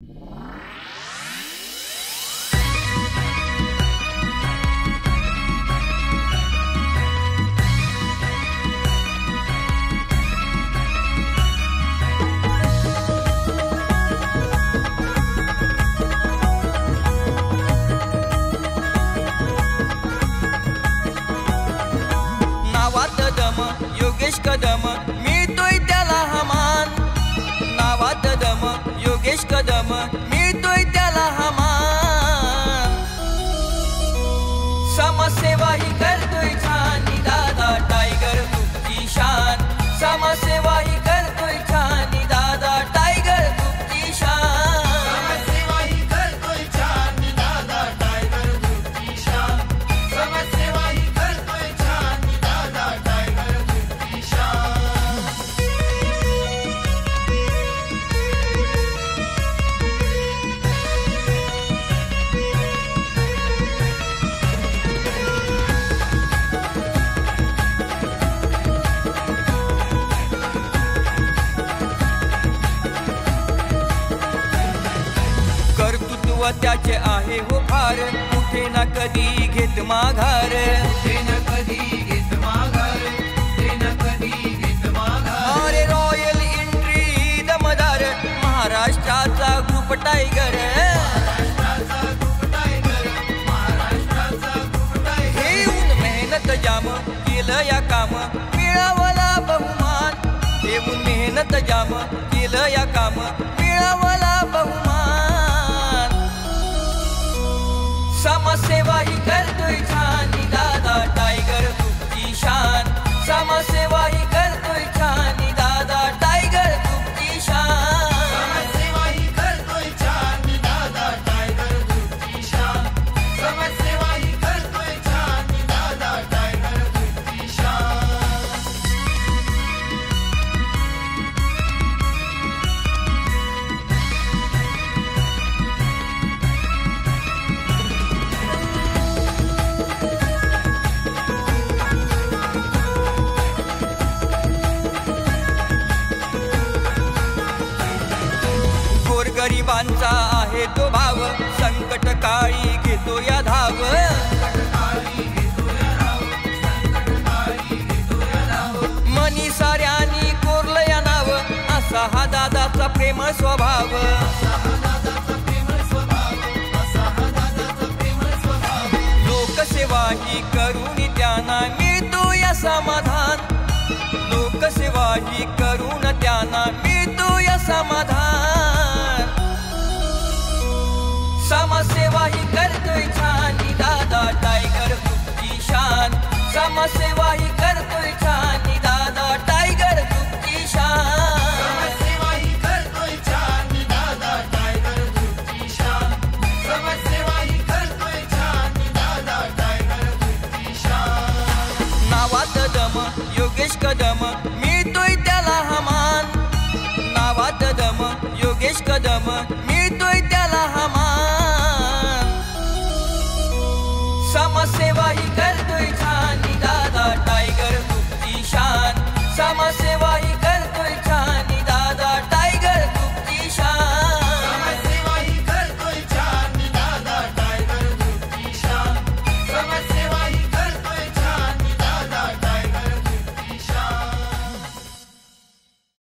नावात दम योगेश कदम मिळतोय त्याला हा मान। नावात दम योगेश कदम मिळतोय त्याला हा मान। समाजसेवा ही करतोय छान दादा टायगर ग्रुपची शान। समाजसेवा ही करतोय छान दादा टायगर ग्रुपची शान। समाजसेवा ही करतोय छान दादा टायगर ग्रुपची शान। समाजसेवा ही करतोय छान दादा टायगर ग्रुपची शान। कर्तृत्व त्याचे आहे हो फार कुठे ना कधी घेत माघार। ते न कधी घेत माघार, ते न कधी घेत माघार। अरे रॉयल एंट्री दमदार महाराष्ट्राचा ग्रुप टायगर। महाराष्ट्राचा ग्रुप टायगर, महाराष्ट्राचा ग्रुप टायगर। घेऊन मेहनत जाम केलं या काम मिळवला बहुमान। घेऊन मेहनत जाम केलं या काम मिळवला बहुमान। समाजसेवा ही करतोय छान दादा टायगर ग्रुपची शान। समाजसेवा ही करतोय छान दादा टायगर ग्रुपची शान। समाजसेवा ही करतोय छान दादा टायगर ग्रुपची शान। समाजसेवा ही करतोय छान दादा टायगर ग्रुपची शान। गोरगरिबांचा आहे तो भाव संकट काळी घेतो या धाव। मनी साऱ्यानी कोरलं या नाव असा हा दादाचा प्रेम स्वभाव। लोकसेवा ही करून त्यांना मिळतो या समाधान। लोकसेवा ही करून त्यांना मिळतो या समाधान। समाजसेवा ही करतोय छान दादा टायगर ग्रुपची शान। समाजसेवा ही करतोय छान